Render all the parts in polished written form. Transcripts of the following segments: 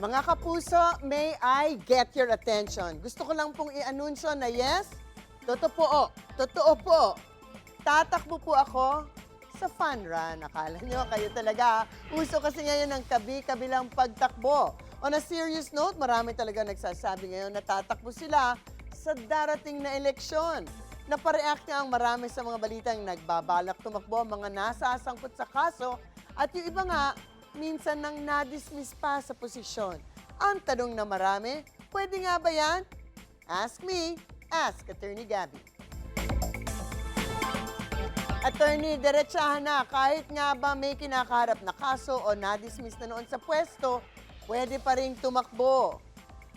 Mga kapuso, may I get your attention? Gusto ko lang pong i-anunsyo na yes, totoo po, tatakbo po ako sa fun run. Akala nyo, kayo talaga. Uso kasi ngayon ng kabi-kabilang pagtakbo. On a serious note, marami talaga nagsasabi ngayon na tatakbo sila sa darating na eleksyon. Napareact nga ang marami sa mga balitang nagbabalak tumakbo ang mga nasasangkot sa kaso at yung iba nga, minsan nang na-dismiss pa sa posisyon. Ang tanong na marami, pwede nga ba yan? Ask me, ask Attorney Gabby. Attorney, diretsahan na, kahit nga ba may kinakaharap na kaso o na-dismiss na noon sa pwesto, pwede pa rin tumakbo.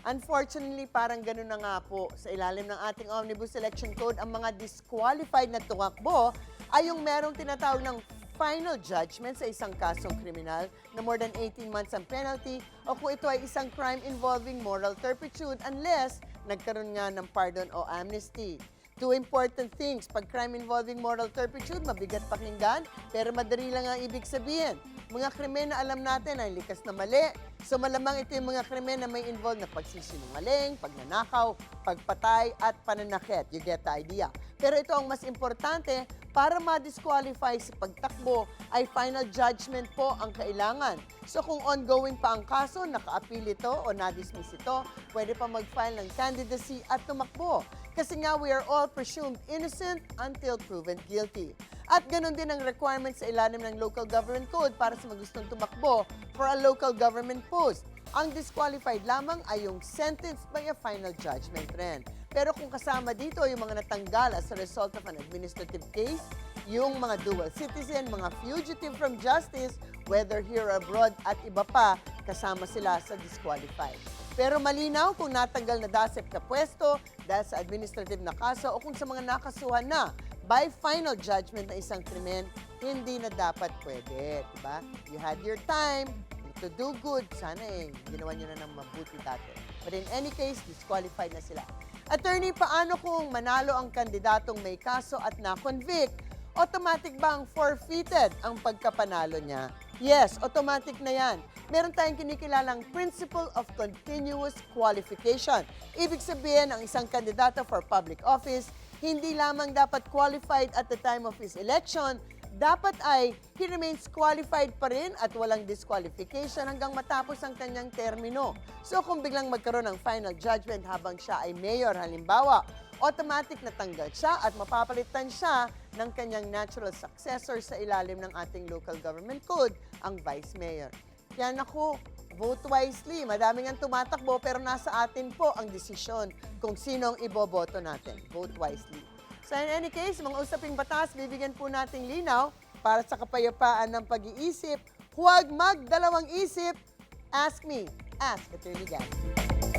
Unfortunately, parang ganun na nga po. Sa ilalim ng ating Omnibus Election Code, ang mga disqualified na tumakbo ay yung merong tinatawag ng final judgment sa isang kasong kriminal na more than 18 months ang penalty o kung ito ay isang crime involving moral turpitude unless nagkaroon nga ng pardon o amnesty. Two important things. Pag crime involving moral turpitude, mabigat pakinggan, pero madali lang ang ibig sabihin. Mga krimen na alam natin ay likas na mali. So malamang ito yung mga krimen na may involved na pagsisinungaling, pagnanakaw, pagpatay, at pananakit. You get the idea. Pero ito ang mas importante, para ma-disqualify sa pagtakbo ay final judgment po ang kailangan. So kung ongoing pa ang kaso, naka-appeal ito o na-dismiss ito, pwede pa mag-file ng candidacy at tumakbo. Kasi nga we are all presumed innocent until proven guilty. At ganun din ang requirements sa ilalim ng Local Government Code para sa magustong tumakbo for a local government post. Ang disqualified lamang ay yung sentenced by a final judgment rin. Pero kung kasama dito yung mga natanggal as a result of an administrative case, yung mga dual citizen, mga fugitive from justice, whether here or abroad at iba pa, kasama sila sa disqualified. Pero malinaw kung natanggal na DASEP na pwesto dahil sa administrative na kaso o kung sa mga nakasuhan na by final judgment na isang krimen, hindi na dapat pwede. Diba? You had your time to do good. Sana ginawa nyo na ng mabuti dati. But in any case, disqualified na sila. Attorney, paano kung manalo ang kandidatong may kaso at na-convict? Automatic bang forfeited ang pagkapanalo niya? Yes, automatic na yan. Meron tayong kinikilalang principle of continuous qualification. Ibig sabihin, ang isang kandidato for public office, hindi lamang dapat qualified at the time of his election, dapat ay he remains qualified pa rin at walang disqualification hanggang matapos ang kanyang termino. So kung biglang magkaroon ng final judgment habang siya ay mayor halimbawa, automatic na tanggal siya at mapapalitan siya ng kanyang natural successor sa ilalim ng ating local government code, ang vice mayor. Kaya naku, vote wisely. Madami nga tumatakbo pero nasa atin po ang desisyon kung sino ang iboboto natin. Vote wisely. So in any case, mga usaping batas, bibigyan po nating linaw para sa kapayapaan ng pag-iisip. Huwag magdalawang isip. Ask me. Ask Attorney Gabby.